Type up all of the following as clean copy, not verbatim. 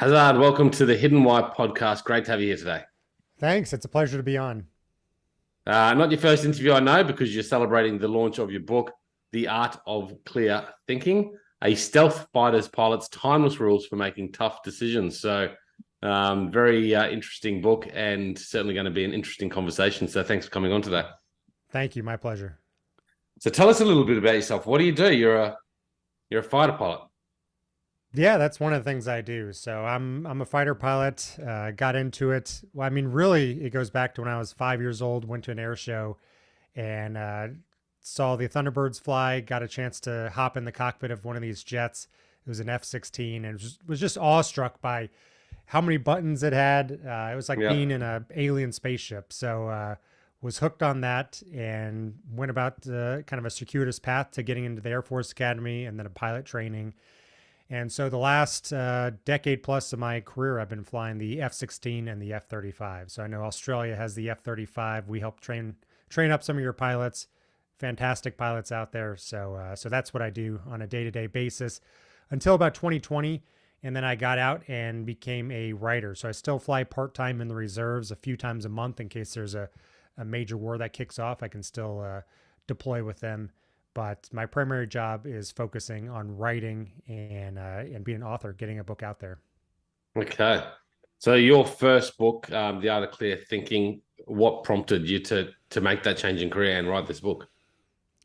Hazard, welcome to the Hidden Why podcast. Great to have you here today. Thanks. It's a pleasure to be on. Not your first interview, I know, because you're celebrating the launch of your book, The Art of Clear Thinking, a stealth fighter's pilot's timeless rules for making tough decisions. So, very interesting book and certainly going to be an interesting conversation. So, thanks for coming on today. Thank you. My pleasure. So, tell us a little bit about yourself. What do you do? You're a fighter pilot. Yeah, that's one of the things I do. So I'm a fighter pilot. Got into it. Well, I mean, really, it goes back to when I was 5 years old. Went to an air show and saw the Thunderbirds fly. Got a chance to hop in the cockpit of one of these jets. It was an F-16, and was just awestruck by how many buttons it had. It was like Yeah. being in an alien spaceship. So was hooked on that and went about kind of a circuitous path to getting into the Air Force Academy and then a pilot training. And so the last decade plus of my career, I've been flying the F-16 and the F-35. So I know Australia has the F-35. We help train up some of your pilots, fantastic pilots out there. So that's what I do on a day-to-day basis until about 2020. And then I got out and became a writer. So I still fly part-time in the reserves a few times a month in case there's a major war that kicks off. I can still deploy with them, but my primary job is focusing on writing and being an author, getting a book out there. Okay. So, your first book, The Art of Clear Thinking, what prompted you to make that change in career and write this book?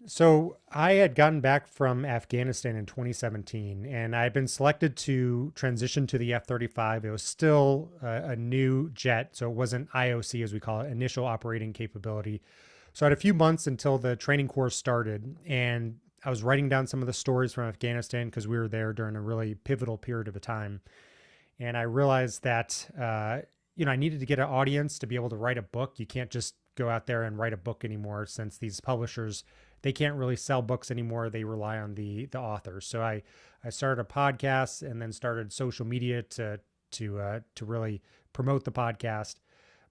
So I had gotten back from Afghanistan in 2017, and I had been selected to transition to the F-35. It was still a new jet, so it wasn't IOC as we call it, initial operating capability. So I had a few months until the training course started, and I was writing down some of the stories from Afghanistan because we were there during a really pivotal period of a time. And I realized that I needed to get an audience to be able to write a book. You can't just go out there and write a book anymore, since these publishers, they can't really sell books anymore. They rely on the authors. So I started a podcast and then started social media to really promote the podcast.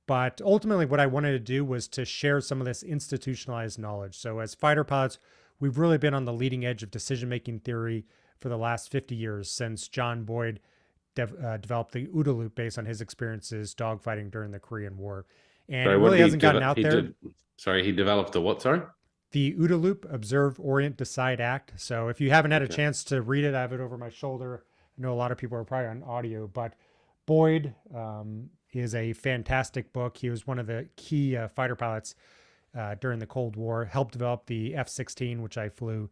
But ultimately, what I wanted to do was to share some of this institutionalized knowledge. So, as fighter pilots, we've really been on the leading edge of decision making theory for the last 50 years, since John Boyd developed the OODA loop based on his experiences dogfighting during the Korean War. And it Sorry, what really did hasn't gotten out he there. did? Sorry, he developed the what? Sorry. The OODA loop, observe, orient, decide, act. So, if you haven't had a Okay. chance to read it, I have it over my shoulder. I know a lot of people are probably on audio, but Boyd is a fantastic book. He was one of the key fighter pilots during the Cold War, helped develop the F-16, which I flew.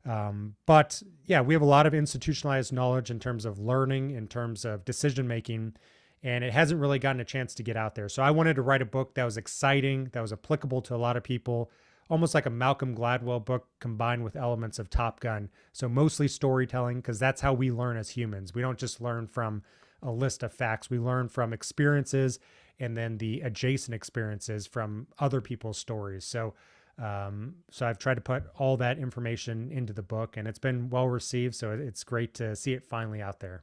But yeah, we have a lot of institutionalized knowledge in terms of learning, in terms of decision making, and it hasn't really gotten a chance to get out there. So I wanted to write a book that was exciting, that was applicable to a lot of people, almost like a Malcolm Gladwell book combined with elements of Top Gun. So mostly storytelling, because that's how we learn as humans. We don't just learn from a list of facts, we learn from experiences and then the adjacent experiences from other people's stories. So I've tried to put all that information into the book, and it's been well received. So it's great to see it finally out there.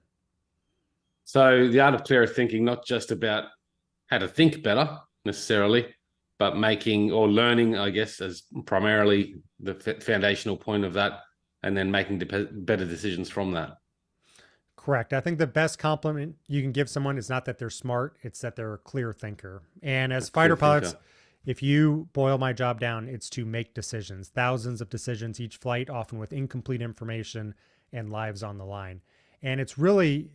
So, the art of clearer thinking, not just about how to think better necessarily, but making or learning, I guess, as primarily the foundational point of that, and then making better decisions from that. Correct. I think the best compliment you can give someone is not that they're smart, it's that they're a clear thinker. And A as clear fighter pilots, thinker. if you boil my job down, it's to make decisions, thousands of decisions each flight, often with incomplete information and lives on the line. And it's really,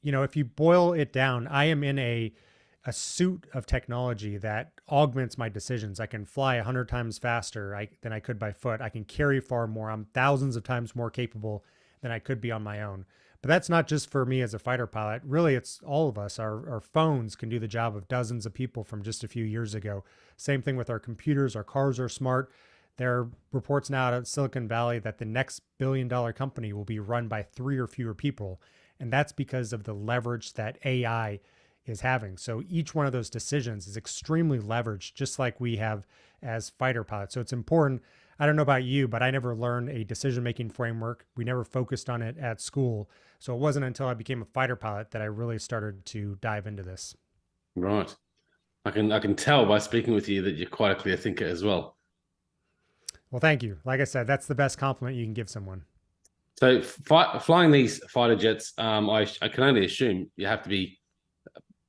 if you boil it down, I am in a suit of technology that augments my decisions. I can fly 100 times faster than I could by foot. I can carry far more. I'm thousands of times more capable than I could be on my own. But that's not just for me as a fighter pilot. Really, it's all of us. Our phones can do the job of dozens of people from just a few years ago. Same thing with our computers. Our cars are smart. There are reports now out of Silicon Valley that the next billion-dollar company will be run by three or fewer people. And that's because of the leverage that AI is having. So each one of those decisions is extremely leveraged, just like we have as fighter pilots. So it's important. I don't know about you, but I never learned a decision making framework. We never focused on it at school. So it wasn't until I became a fighter pilot that I really started to dive into this. Right. I can tell by speaking with you that you're quite a clear thinker as well. Well, thank you. Like I said, that's the best compliment you can give someone. So flying these fighter jets, I can only assume you have to be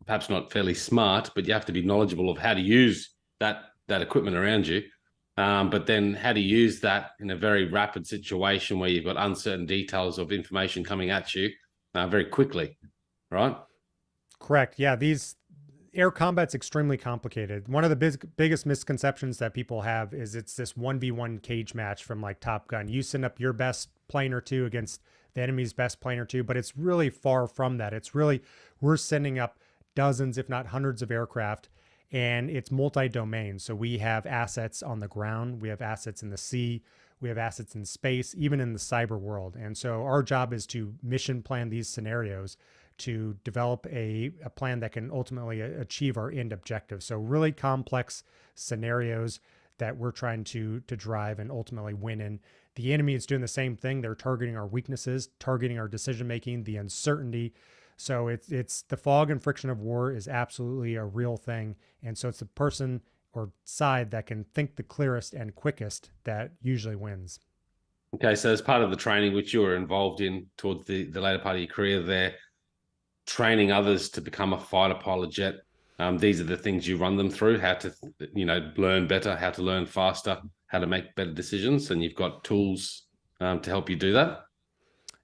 perhaps not fairly smart, but you have to be knowledgeable of how to use that equipment around you. But then how to use that in a very rapid situation where you've got uncertain details of information coming at you very quickly, right? Correct. Yeah, these air combat's extremely complicated. One of the biggest misconceptions that people have is it's this 1v1 cage match from like Top Gun. You send up your best plane or two against the enemy's best plane or two, but it's really far from that. It's really, we're sending up dozens, if not hundreds of aircraft, and it's multi-domain. So we have assets on the ground, we have assets in the sea, we have assets in space, even in the cyber world. And so our job is to mission plan these scenarios to develop a plan that can ultimately achieve our end objective. So really complex scenarios that we're trying to drive and ultimately win in. The enemy is doing the same thing. They're targeting our weaknesses, targeting our decision making, the uncertainty. So it's the fog and friction of war is absolutely a real thing. And so it's the person or side that can think the clearest and quickest that usually wins. Okay, so as part of the training which you were involved in towards the later part of your career there, training others to become a fighter pilot jet, these are the things you run them through, how to, learn better, how to learn faster, how to make better decisions. And you've got tools to help you do that.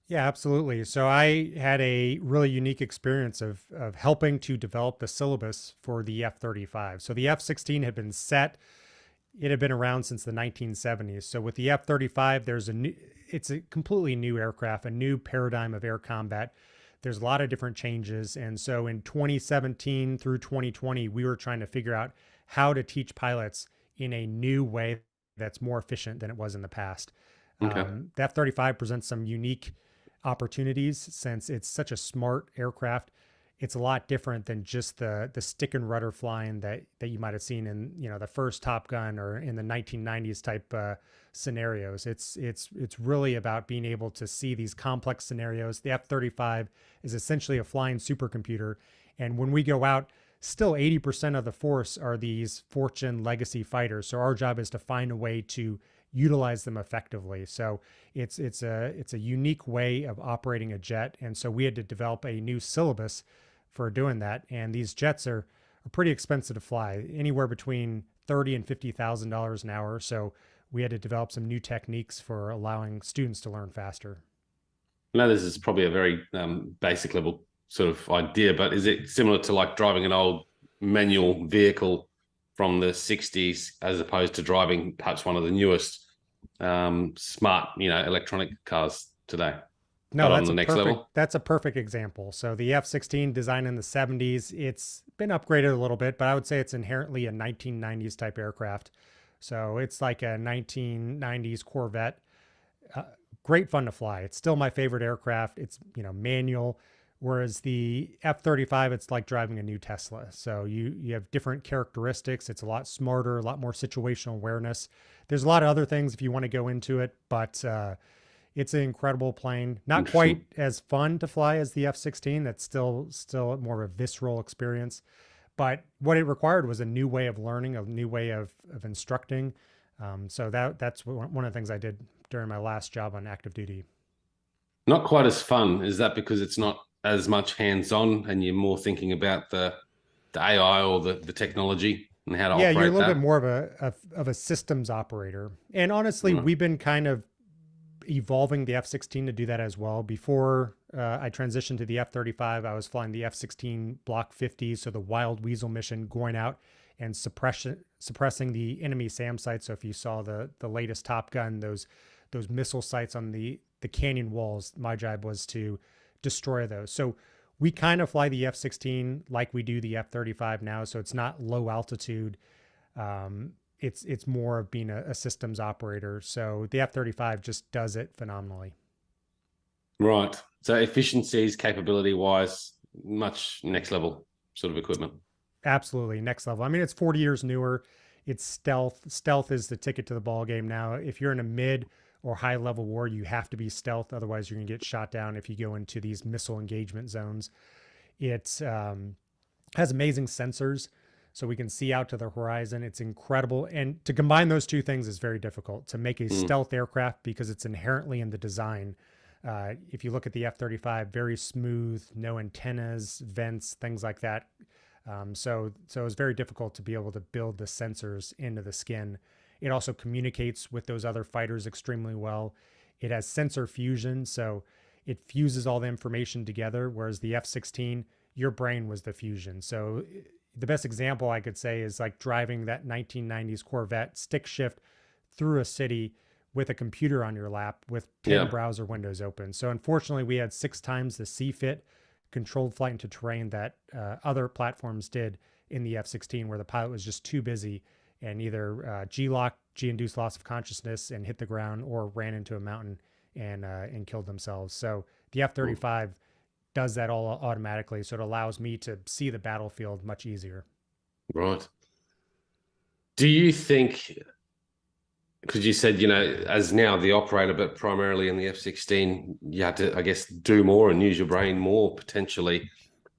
Yeah, absolutely. So I had a really unique experience of helping to develop the syllabus for the F-35. So the F-16 had been set. It had been around since the 1970s. So with the F-35, it's a completely new aircraft, a new paradigm of air combat. There's a lot of different changes. And so in 2017 through 2020, we were trying to figure out how to teach pilots in a new way that's more efficient than it was in the past. Okay. The F-35 presents some unique opportunities since it's such a smart aircraft. It's a lot different than just the stick and rudder flying that you might have seen in the first Top Gun or in the 1990s type scenarios. It's really about being able to see these complex scenarios. The F-35 is essentially a flying supercomputer, and when we go out, still 80% of the force are these Fortune legacy fighters. So our job is to find a way to utilize them effectively. So it's a unique way of operating a jet, and so we had to develop a new syllabus for doing that. And these jets are pretty expensive to fly, anywhere between $30,000 and $50,000 an hour. So we had to develop some new techniques for allowing students to learn faster. Now, this is probably a very basic level sort of idea, but is it similar to like driving an old manual vehicle from the 60s as opposed to driving perhaps one of the newest smart, electronic cars today? No, but on the next level? That's a perfect example. So the F-16 designed in the 70s, it's been upgraded a little bit, but I would say it's inherently a 1990s type aircraft. So it's like a 1990s Corvette. Great fun to fly. It's still my favorite aircraft. It's, manual. Whereas the F-35, it's like driving a new Tesla. So you have different characteristics. It's a lot smarter, a lot more situational awareness. There's a lot of other things if you want to go into it, but it's an incredible plane. Not quite as fun to fly as the F-16. That's still more of a visceral experience. But what it required was a new way of learning, a new way of instructing. So that's one of the things I did during my last job on active duty. Not quite as fun. Is that because it's not as much hands-on and you're more thinking about the AI or the technology and how to operate that? Yeah, you're a little bit more of a systems operator. And honestly, we've been kind of evolving the F-16 to do that as well. Before I transitioned to the F-35, I was flying the F-16 Block 50, so the Wild Weasel mission, going out and suppressing the enemy SAM sites. So if you saw the latest Top Gun, those missile sites on the canyon walls, my job was to destroy those. So we kind of fly the F-16 like we do the F-35 now. So it's not low altitude. It's more of being a systems operator. So the F-35 just does it phenomenally. Right. So efficiencies, capability wise, much next level sort of equipment. Absolutely. Next level. I mean, it's 40 years newer. It's stealth. Stealth is the ticket to the ball game now. If you're in a mid or high level war, you have to be stealth. Otherwise, you're going to get shot down if you go into these missile engagement zones. It has amazing sensors, so we can see out to the horizon. It's incredible. And to combine those two things is very difficult. To make a stealth aircraft, because it's inherently in the design, If you look at the F-35, very smooth, no antennas, vents, things like that. So it's very difficult to be able to build the sensors into the skin. It also communicates with those other fighters extremely well. It has sensor fusion, so it fuses all the information together, whereas the F-16, your brain was the fusion. So the best example I could say is like driving that 1990s Corvette stick shift through a city with a computer on your lap with 10 browser windows open. So unfortunately, we had 6 times the CFIT controlled flight into terrain that other platforms did in the F-16, where the pilot was just too busy and either G-lock, G-induced loss of consciousness and hit the ground, or ran into a mountain and killed themselves. So the F-35 does that all automatically. So it allows me to see the battlefield much easier. Right. Do you think, because you said, as now the operator, but primarily in the F-16, you had to, I guess, do more and use your brain more potentially.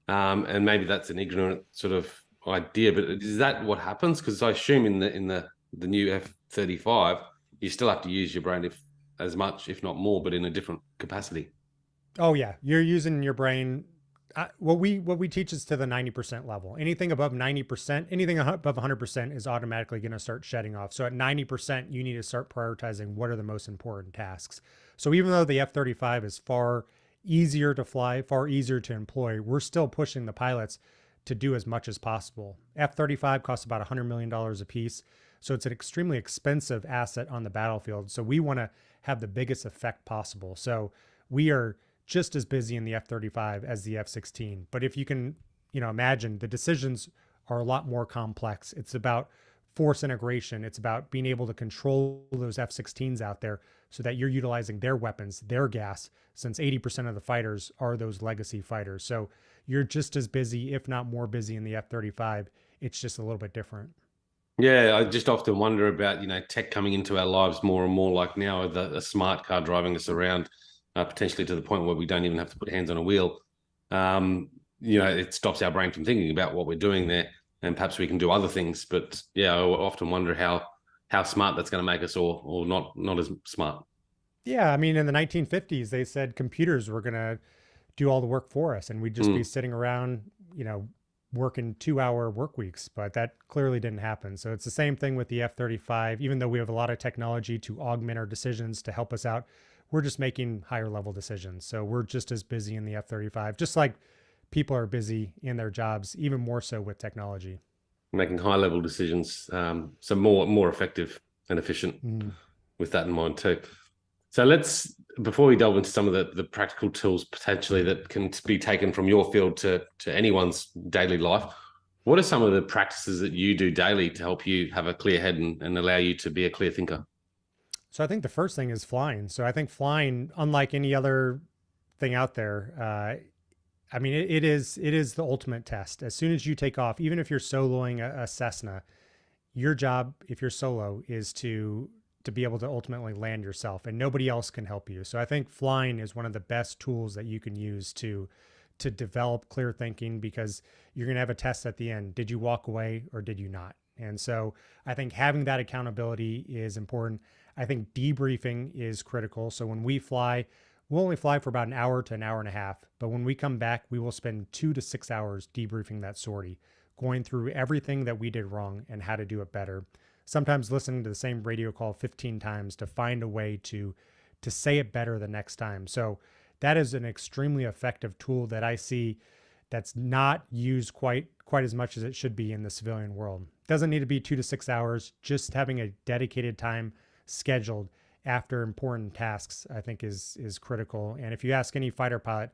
And maybe that's an ignorant sort of idea, but is that what happens? Because I assume in the new F-35, you still have to use your brain as much, if not more, but in a different capacity. Oh yeah, you're using your brain. What we teach is to the 90% level. Anything above 90%, anything above 100% is automatically going to start shedding off. So at 90%, you need to start prioritizing what are the most important tasks. So even though the F-35 is far easier to fly, far easier to employ, we're still pushing the pilots to do as much as possible. F-35 costs about $100 million a piece. So it's an extremely expensive asset on the battlefield. So we want to have the biggest effect possible. So we are just as busy in the F-35 as the F-16. But if you can, imagine, the decisions are a lot more complex. It's about force integration. It's about being able to control those F-16s out there so that you're utilizing their weapons, their gas, since 80% of the fighters are those legacy fighters. So you're just as busy, if not more busy, in the F-35. It's just a little bit different. Yeah, I just often wonder about, tech coming into our lives more and more, like now with a smart car driving us around, potentially to the point where we don't even have to put hands on a wheel. It stops our brain from thinking about what we're doing there, and perhaps we can do other things. But yeah, I often wonder how smart that's going to make us, or not as smart. Yeah, I mean, in the 1950s, they said computers were going to do all the work for us, and we'd just be sitting around, working 2-hour work weeks. But that clearly didn't happen. So it's the same thing with the F-35. Even though we have a lot of technology to augment our decisions to help us out, we're just making higher level decisions. So we're just as busy in the F-35, just like people are busy in their jobs, even more so with technology. Making high level decisions, so more effective and efficient with that in mind too. So before we delve into some of the practical tools potentially that can be taken from your field to anyone's daily life, what are some of the practices that you do daily to help you have a clear head and allow you to be a clear thinker? So I think the first thing is flying. So I think flying, unlike any other thing out there, I mean, it is the ultimate test. As soon as you take off, even if you're soloing a Cessna, your job, if you're solo, is to be able to ultimately land yourself, and nobody else can help you. So I think flying is one of the best tools that you can use to develop clear thinking, because you're going to have a test at the end. Did you walk away or did you not? And so I think having that accountability is important. I think debriefing is critical. So when we fly, we'll only fly for about an hour to an hour and a half. But when we come back, we will spend 2 to 6 hours debriefing that sortie, going through everything that we did wrong and how to do it better. Sometimes listening to the same radio call 15 times to find a way to say it better the next time. So that is an extremely effective tool that I see that's not used quite as much as it should be in the civilian world. It doesn't need to be 2 to 6 hours. Just having a dedicated time scheduled after important tasks, I think is critical. And if you ask any fighter pilot,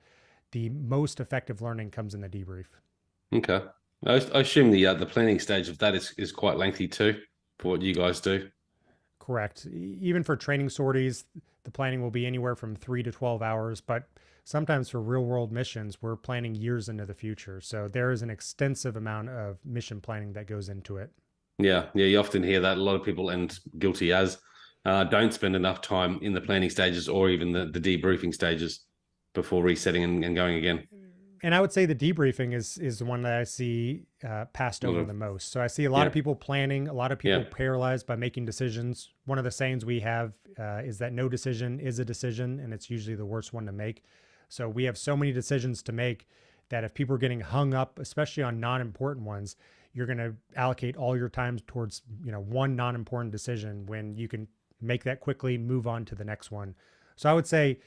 the most effective learning comes in the debrief. Okay. I assume the planning stage of that is quite lengthy too, for what you guys do. Correct. Even for training sorties, the planning will be anywhere from 3 to 12 hours, but sometimes for real world missions, we're planning years into the future. So there is an extensive amount of mission planning that goes into it. Yeah. You often hear that a lot of people, and guilty as, don't spend enough time in the planning stages or even the debriefing stages before resetting and going again. And I would say the debriefing is the one that I see passed A lot over of the most. So I see a lot yeah, of people planning, a lot of people yeah, paralyzed by making decisions. One of the sayings we have is that no decision is a decision, and it's usually the worst one to make. So we have so many decisions to make that if people are getting hung up, especially on non-important ones, you're going to allocate all your time towards one non-important decision when you can make that quickly, move on to the next one. So I would say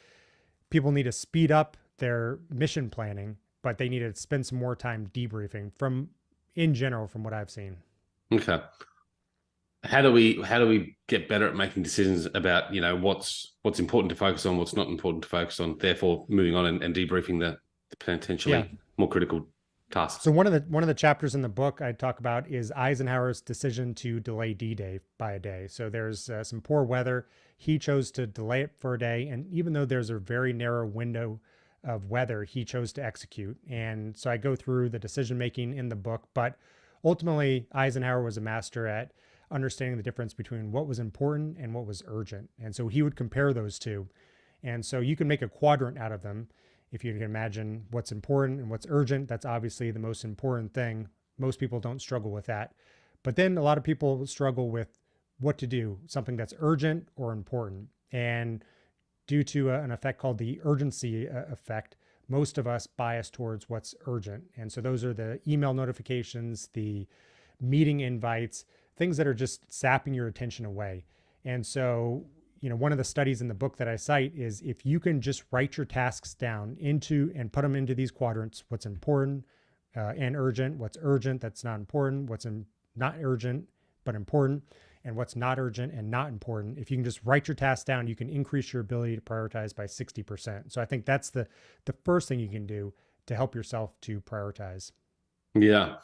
people need to speed up their mission planning, but they need to spend some more time debriefing from in general from what I've seen. okay. How do we get better at making decisions about what's important to focus on, what's not important to focus on, therefore moving on and debriefing the Yeah. potentially more critical So tasks. one of the chapters in the book I talk about is Eisenhower's decision to delay D-Day by a day. So there's some poor weather. He chose to delay it for a day, and even though there's a very narrow window of weather, he chose to execute. And so I go through the decision making in the book, but ultimately Eisenhower was a master at understanding the difference between what was important and what was urgent. And so he would compare those two. And so you can make a quadrant out of them. If you can imagine what's important and what's urgent, that's obviously the most important thing. Most people don't struggle with that. But then a lot of people struggle with what to do, something that's urgent or important. And due to an effect called the urgency effect, most of us bias towards what's urgent. And so those are the email notifications, the meeting invites, things that are just sapping your attention away. And so, one of the studies in the book that I cite is if you can just write your tasks down into and put them into these quadrants, what's important and urgent, what's urgent that's not important, not urgent but important, and what's not urgent and not important. If you can just write your tasks down, you can increase your ability to prioritize by 60%. So I think that's the first thing you can do to help yourself to prioritize. Yeah.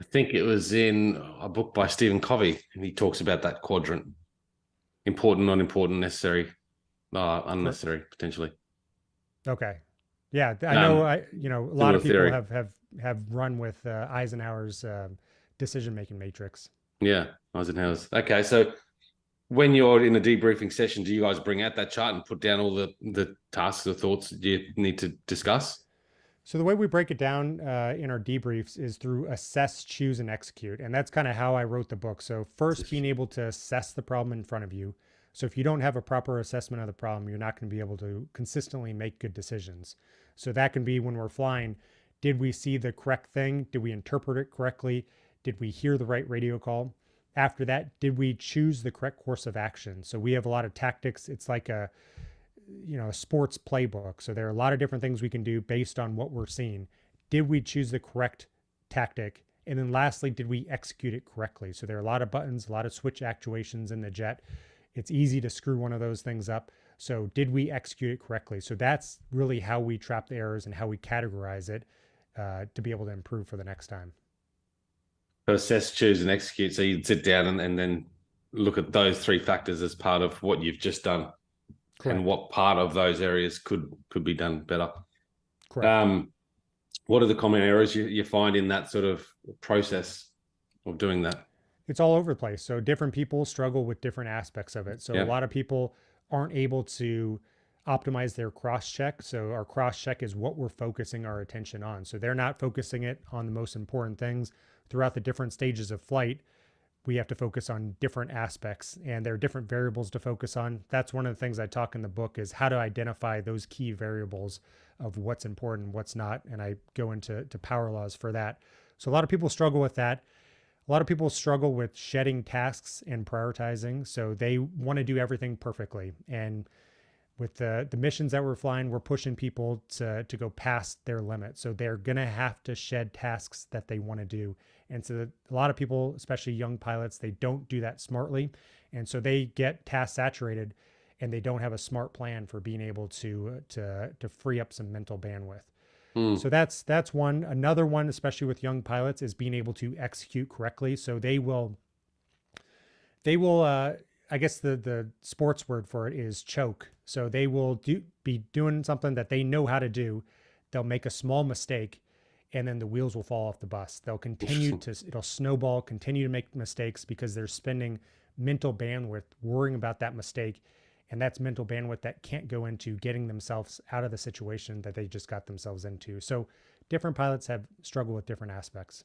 I think it was in a book by Stephen Covey, and he talks about that quadrant: important, non-important, necessary, Correct. unnecessary, potentially. Okay. Yeah, I know. Um, A lot Similar of people theory. have run with Eisenhower's decision making matrix. Yeah, Eisenhower's. Okay, so when you're in a debriefing session, do you guys bring out that chart and put down all the tasks or thoughts that you need to discuss? So the way we break it down in our debriefs is through assess, choose, and execute, and that's kind of how I wrote the book. So first, being able to assess the problem in front of you. So if you don't have a proper assessment of the problem, you're not going to be able to consistently make good decisions. So that can be when we're flying. Did we see the correct thing? Did we interpret it correctly? Did we hear the right radio call? After that, did we choose the correct course of action? So we have a lot of tactics. It's like a sports playbook. So there are a lot of different things we can do based on what we're seeing. Did we choose the correct tactic? And then lastly, did we execute it correctly? So there are a lot of buttons, a lot of switch actuations in the jet. It's easy to screw one of those things up. So did we execute it correctly? So that's really how we trap the errors and how we categorize it to be able to improve for the next time. So assess, choose, and execute. So you'd sit down and then look at those three factors as part of what you've just done, and Correct. what part of those areas could be done better. Correct. Um, what are the common errors you find in that sort of process of doing that? It's all over the place. So different people struggle with different aspects of it. So a Yeah. lot of people aren't able to optimize their cross check. So our cross check is what we're focusing our attention on. So they're not focusing it on the most important things throughout the different stages of flight. We have to focus on different aspects, and there are different variables to focus on. That's one of the things I talk in the book is how to identify those key variables of what's important, what's not. And I go into power laws for that. So a lot of people struggle with that. A lot of people struggle with shedding tasks and prioritizing. So they want to do everything perfectly. And with the missions that we're flying, we're pushing people to go past their limit. So they're going to have to shed tasks that they want to do. And so a lot of people, especially young pilots, they don't do that smartly. And so they get task saturated and they don't have a smart plan for being able to free up some mental bandwidth. Mm. So that's one. Another one, especially with young pilots, is being able to execute correctly. So they will I guess the sports word for it is choke. So they will be doing something that they know how to do. They'll make a small mistake and then the wheels will fall off the bus. They'll continue Interesting. to it'll snowball, continue to make mistakes because they're spending mental bandwidth worrying about that mistake. And that's mental bandwidth that can't go into getting themselves out of the situation that they just got themselves into. So different pilots have struggled with different aspects.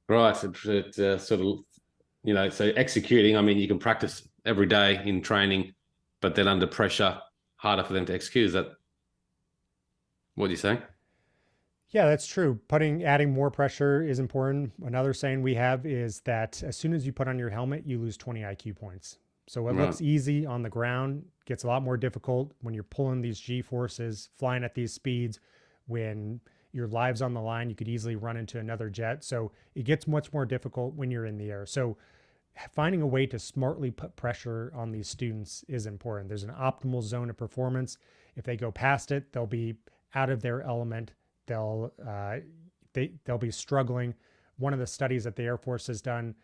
Right. Sort of, so executing, I mean, you can practice every day in training, but then under pressure, harder for them to execute. Is that what you're saying? Yeah, that's true. Adding more pressure is important. Another saying we have is that as soon as you put on your helmet, you lose 20 IQ points. So what Right. looks easy on the ground gets a lot more difficult when you're pulling these G forces, flying at these speeds. When your lives on the line, you could easily run into another jet. So it gets much more difficult when you're in the air. So finding a way to smartly put pressure on these students is important. There's an optimal zone of performance. If they go past it, they'll be out of their element. They'll they'll be struggling. One of the studies that the Air Force has done,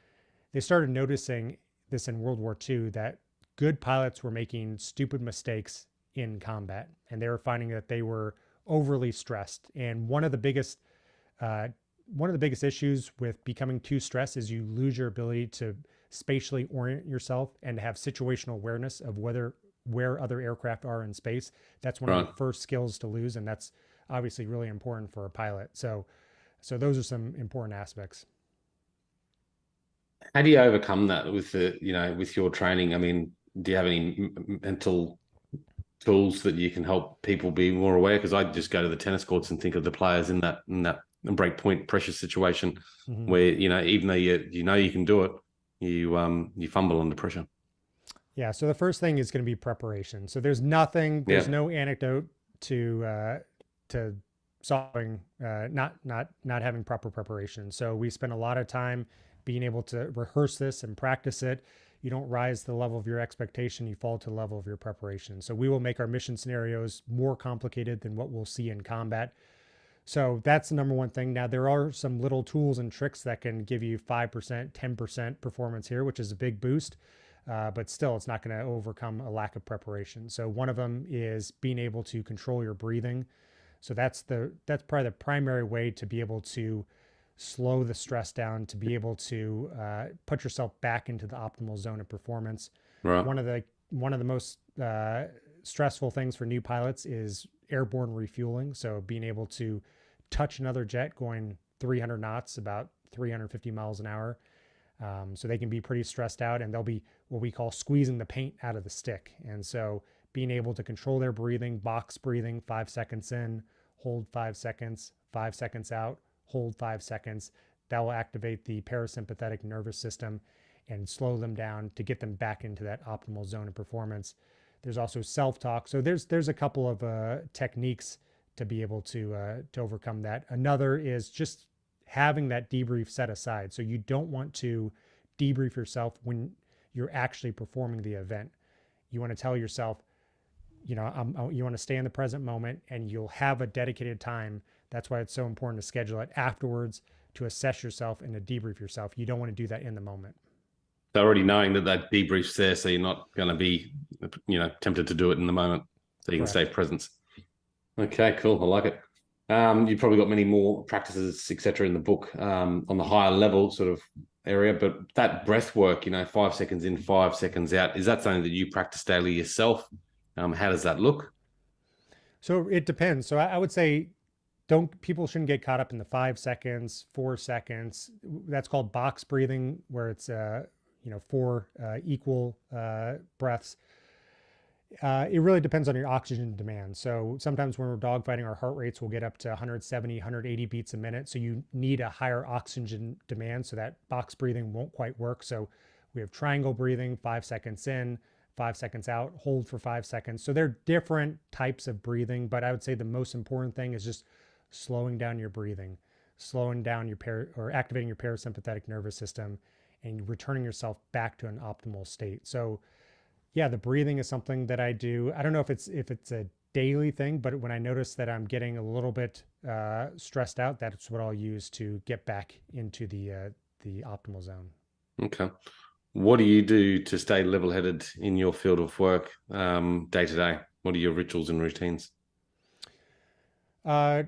they started noticing this in World War II, that good pilots were making stupid mistakes in combat, and they were finding that they were overly stressed. And uh, one of the biggest issues with becoming too stressed is you lose your ability to spatially orient yourself and have situational awareness of where other aircraft are in space. That's one of the Right. first skills to lose, and that's obviously really important for a pilot. So those are some important aspects. How do you overcome that with with your training? I mean, do you have any mental tools that you can help people be more aware? Because I just go to the tennis courts and think of the players in that break point pressure situation Mm-hmm. where, even though you can do it, you fumble under pressure. Yeah. So the first thing is going to be preparation. So there's Yeah. no anecdote to solving not having proper preparation. So we spend a lot of time being able to rehearse this and practice it. You don't rise to the level of your expectation, you fall to the level of your preparation. So we will make our mission scenarios more complicated than what we'll see in combat. So that's the number one thing. Now, there are some little tools and tricks that can give you 5%, 10% performance here, which is a big boost. But still, it's not going to overcome a lack of preparation. So one of them is being able to control your breathing. So that's probably the primary way to be able to slow the stress down, to be able to put yourself back into the optimal zone of performance. Right. One of the most stressful things for new pilots is airborne refueling. So being able to touch another jet going 300 knots, about 350 miles an hour. So they can be pretty stressed out, and they'll be what we call squeezing the paint out of the stick. And so being able to control their breathing, box breathing, 5 seconds in, hold 5 seconds, 5 seconds out, hold 5 seconds, that will activate the parasympathetic nervous system and slow them down to get them back into that optimal zone of performance. There's also self-talk. So there's a couple of techniques to be able to overcome that. Another is just having that debrief set aside. So you don't want to debrief yourself when you're actually performing the event. You want to tell yourself, you want to stay in the present moment, and you'll have a dedicated time. That's why it's so important to schedule it afterwards to assess yourself and to debrief yourself. You don't want to do that in the moment. So already knowing that debrief's there, so you're not going to be, tempted to do it in the moment, so you can stay Correct. present. Okay, cool. I like it. You've probably got many more practices, etc., in the book on the higher level sort of area, but that breath work, 5 seconds in, 5 seconds out, is that something that you practice daily yourself? How does that look? So it depends. So I would say don't people shouldn't get caught up in the 5 seconds, 4 seconds. That's called box breathing, where it's four equal breaths. It really depends on your oxygen demand. So sometimes when we're dogfighting, our heart rates will get up to 170, 180 beats a minute. So you need a higher oxygen demand, so that box breathing won't quite work. So we have triangle breathing, 5 seconds in, 5 seconds out, hold for 5 seconds. So they're different types of breathing, but I would say the most important thing is just slowing down your breathing, slowing down or activating your parasympathetic nervous system, and returning yourself back to an optimal state. So yeah, the breathing is something that I do. I don't know if it's a daily thing, but when I notice that I'm getting a little bit stressed out, that's what I'll use to get back into the optimal zone. Okay. What do you do to stay level-headed in your field of work day to day? What are your rituals and routines? Uh,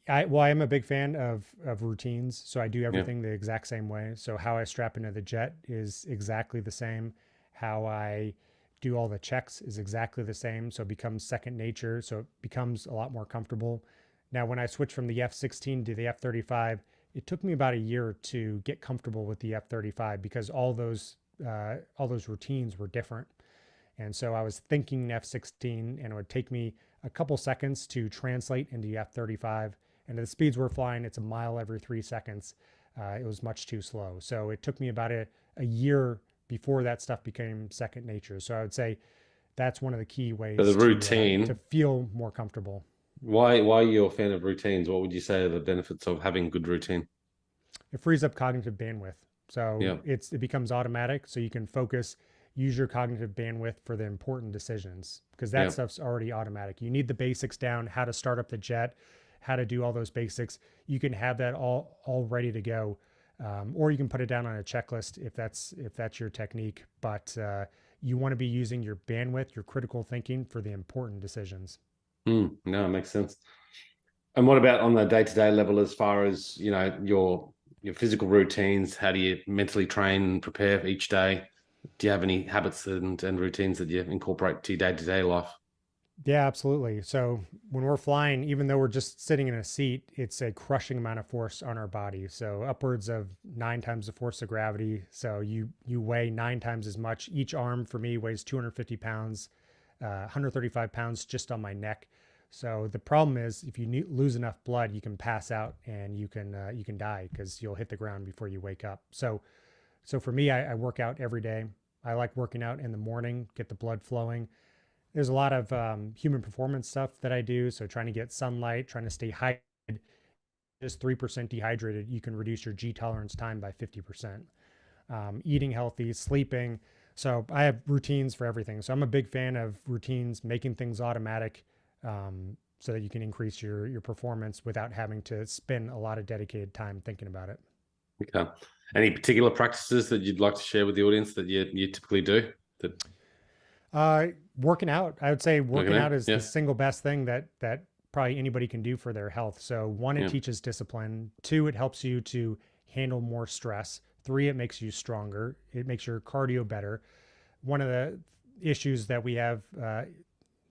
I am a big fan of routines, so I do Yeah. everything the exact same way. So how I strap into the jet is exactly the same. How I do all the checks is exactly the same. So it becomes second nature. So it becomes a lot more comfortable. Now, when I switched from the F-16 to the F-35, it took me about a year to get comfortable with the F-35 because all those routines were different. And so I was thinking F-16, and it would take me a couple seconds to translate into F-35. And at the speeds we're flying, it's a mile every 3 seconds. It was much too slow. So it took me about a year before that stuff became second nature. So I would say that's one of the key So ways the to routine, feel more comfortable. why are you a fan of routines? What would you say are the benefits of having good routine? It frees up cognitive bandwidth. So Yeah, it becomes automatic. So you can focus, use your cognitive bandwidth for the important decisions because that yeah. stuff's already automatic. You need the basics down, how to start up the jet, how to do all those basics. You can have that all ready to go, or you can put it down on a checklist if that's your technique. But you want to be using your bandwidth, your critical thinking for the important decisions. No, it makes sense. And what about on the day-to-day level, as far as your physical routines? How do you mentally train and prepare for each day? Do you have any habits and routines that you incorporate to your day-to-day life? Yeah, absolutely. So when we're flying, even though we're just sitting in a seat, it's a crushing amount of force on our body. So upwards of 9 times the force of gravity. So you weigh 9 times as much. Each arm for me weighs 250 pounds, 135 pounds just on my neck. So the problem is, if you lose enough blood, you can pass out and you can die because you'll hit the ground before you wake up. So for me, I work out every day. I like working out in the morning, get the blood flowing. There's a lot of human performance stuff that I do. So trying to get sunlight, trying to stay hydrated. Just 3% dehydrated, you can reduce your G tolerance time by 50%. Eating healthy, sleeping. So I have routines for everything. So I'm a big fan of routines, making things automatic, so that you can increase your performance without having to spend a lot of dedicated time thinking about it. Okay. Any particular practices that you'd like to share with the audience that you typically do? That Uh, Working out. I would say working working out out? is the Yeah. single best thing that probably anybody can do for their health. So one, it Yeah. teaches discipline. Two, it helps you to handle more stress. Three, it makes you stronger. It makes your cardio better. One of the issues that we have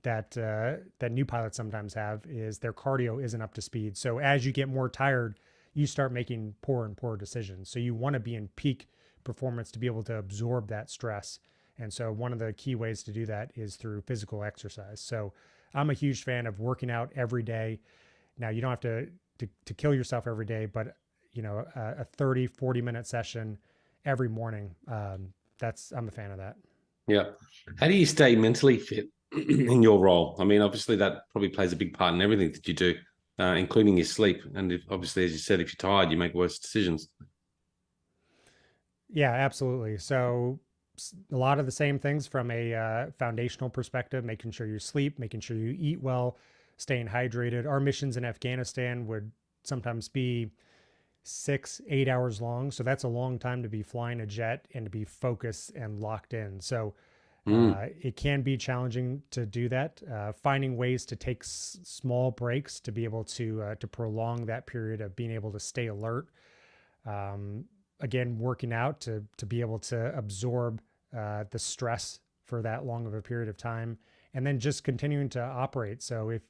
that new pilots sometimes have is their cardio isn't up to speed. So as you get more tired, you start making poor and poor decisions. So you want to be in peak performance to be able to absorb that stress. And so one of the key ways to do that is through physical exercise. So I'm a huge fan of working out every day. Now you don't have to kill yourself every day, but a 30-40 minute session every morning. I'm a fan of that. Yeah. How do you stay mentally fit in your role? I mean, obviously that probably plays a big part in everything that you do, including your sleep. And obviously, as you said, if you're tired, you make worse decisions. Yeah, absolutely. So a lot of the same things from a foundational perspective, making sure you sleep, making sure you eat well, staying hydrated. Our missions in Afghanistan would sometimes be 6, 8 hours long. So that's a long time to be flying a jet and to be focused and locked in. So Mm, it can be challenging to do that. Finding ways to take small breaks to be able to prolong that period of being able to stay alert. Um, Again, working out to be able to absorb the stress for that long of a period of time, and then just continuing to operate. So if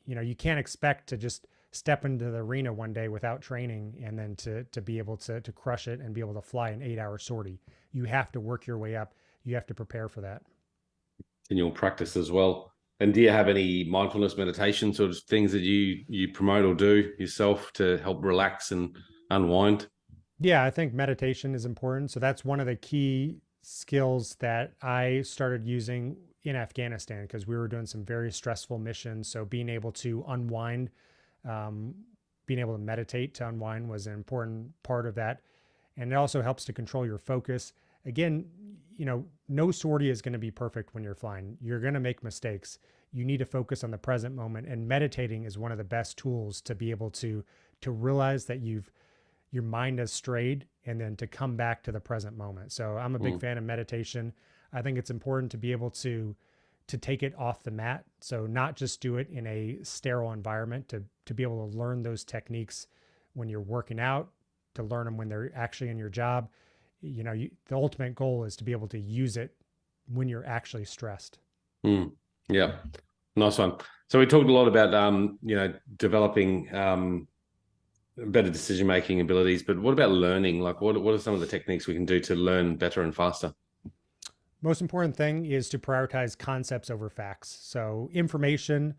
you can't expect to just step into the arena one day without training and then to be able to crush it and be able to fly an 8 hour sortie. You have to work your way up. You have to prepare for that. in your practice as well. And do you have any mindfulness meditation sort of things that you promote or do yourself to help relax and unwind? Yeah, I think meditation is important. So that's one of the key skills that I started using in Afghanistan because we were doing some very stressful missions. So being able to unwind, um, being able to meditate to unwind was an important part of that. And it also helps to control your focus. Again, no sortie is going to be perfect when you're flying. You're going to make mistakes. You need to focus on the present moment. And meditating is one of the best tools to be able to realize that your mind has strayed and then to come back to the present moment. So I'm a big Mm, fan of meditation. I think it's important to be able to take it off the mat. So not just do it in a sterile environment, to be able to learn those techniques when you're working out, to learn them when they're actually in your job. The ultimate goal is to be able to use it when you're actually stressed. Yeah, nice one. So we talked a lot about developing better decision-making abilities, but what about learning? Like what are some of the techniques we can do to learn better and faster? Most important thing is to prioritize concepts over facts. So information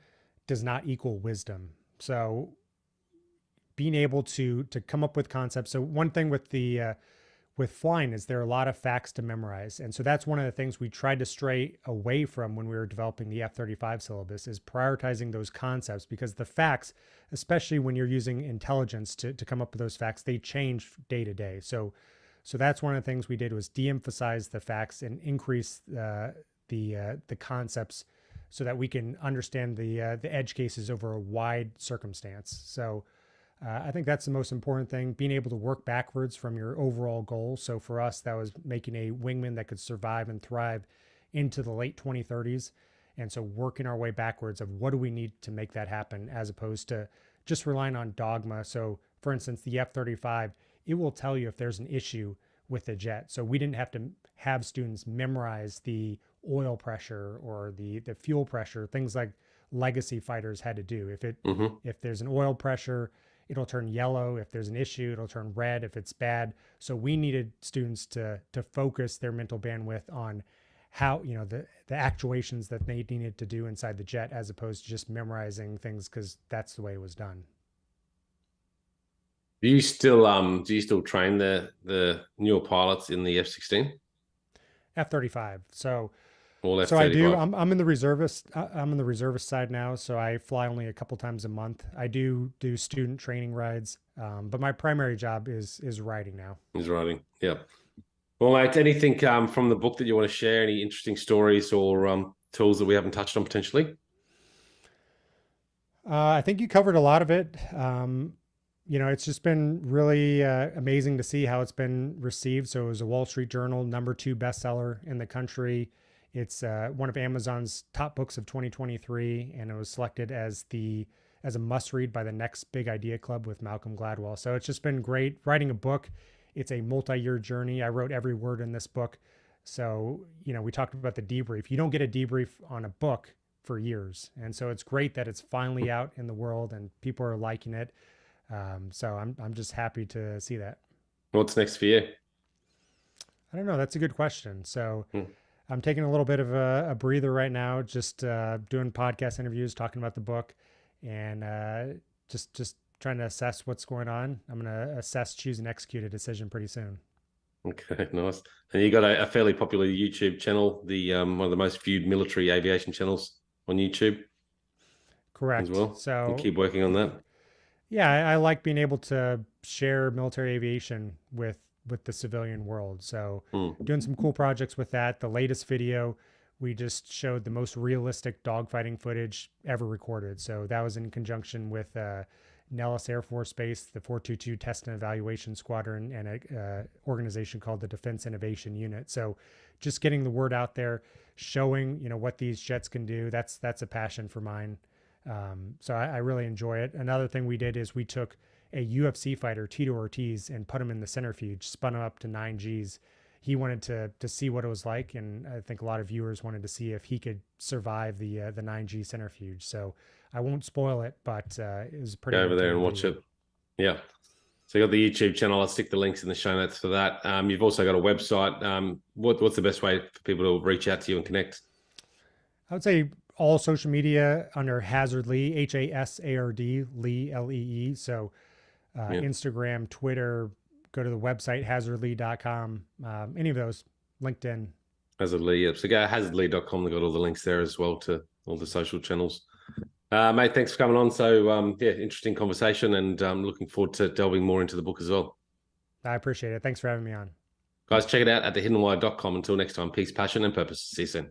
does not equal wisdom. So being able to come up with concepts. So one thing with flying is there are a lot of facts to memorize. And so that's one of the things we tried to stray away from when we were developing the F-35 syllabus, is prioritizing those concepts, because the facts, especially when you're using intelligence to come up with those facts, they change day to day. So that's one of the things we did, was de-emphasize the facts and increase the concepts so that we can understand the edge cases over a wide circumstance. So I think that's the most important thing, being able to work backwards from your overall goal. So for us, that was making a wingman that could survive and thrive into the late 2030s. And so working our way backwards of what do we need to make that happen, as opposed to just relying on dogma. So for instance, the F-35, it will tell you if there's an issue with the jet. So we didn't have to have students memorize the oil pressure or the fuel pressure, things like legacy fighters had to do. If there's an oil pressure, it'll turn yellow. If there's an issue, it'll turn red if it's bad. So we needed students to focus their mental bandwidth on how, the actuations that they needed to do inside the jet, as opposed to just memorizing things because that's the way it was done. Do you still train the newer pilots in the F-16? F-35. So All So I do. F-35? I'm in the reservist. I'm in the reservist side now. So I fly only a couple times a month. I do student training rides, but my primary job is riding now. Is writing. Yeah. Well, mate, anything from the book that you want to share? Any interesting stories or tools that we haven't touched on potentially? I think you covered a lot of it. It's just been really amazing to see how it's been received. So it was a Wall Street Journal #2 bestseller in the country. It's one of Amazon's top books of 2023, and it was selected as a must read by the Next Big Idea Club with Malcolm Gladwell. So it's just been great writing a book. It's a multi-year journey. I wrote every word in this book. So, we talked about the debrief. You don't get a debrief on a book for years. And so it's great that it's finally out in the world and people are liking it. So I'm just happy to see that. What's next for you? I don't know. That's a good question. So I'm taking a little bit of a breather right now, just doing podcast interviews, talking about the book, and just trying to assess what's going on. I'm going to assess, choose, and execute a decision pretty soon. Okay, nice. And you got a fairly popular YouTube channel, the one of the most viewed military aviation channels on YouTube. Correct. As well. So you keep working on that. Yeah, I like being able to share military aviation with the civilian world. So doing some cool projects with that. The latest video, we just showed the most realistic dogfighting footage ever recorded. So that was in conjunction with Nellis Air Force Base, the 422 Test and Evaluation Squadron, and a organization called the Defense Innovation Unit. So just getting the word out there, showing what these jets can do. That's a passion for mine. So I really enjoy it. Another thing we did is we took a UFC fighter, Tito Ortiz, and put him in the centrifuge, spun him up to 9 Gs. He wanted to see what it was like, and I think a lot of viewers wanted to see if he could survive the 9 G centrifuge. So I won't spoil it, but it was pretty. Go over there and watch it. Yeah. So you got the YouTube channel. I'll stick the links in the show notes for that. You've also got a website. What's the best way for people to reach out to you and connect? I would say all social media under Hasard Lee, HASARD, Lee, LEE. So Instagram, Twitter, go to the website, hasardlee.com. Any of those, LinkedIn. Hasard Lee, yep. So go to hasardlee.com. They've got all the links there as well to all the social channels. Mate, thanks for coming on. So, interesting conversation, and looking forward to delving more into the book as well. I appreciate it. Thanks for having me on. Guys, check it out at thehiddenwire.com. Until next time, peace, passion, and purpose. See you soon.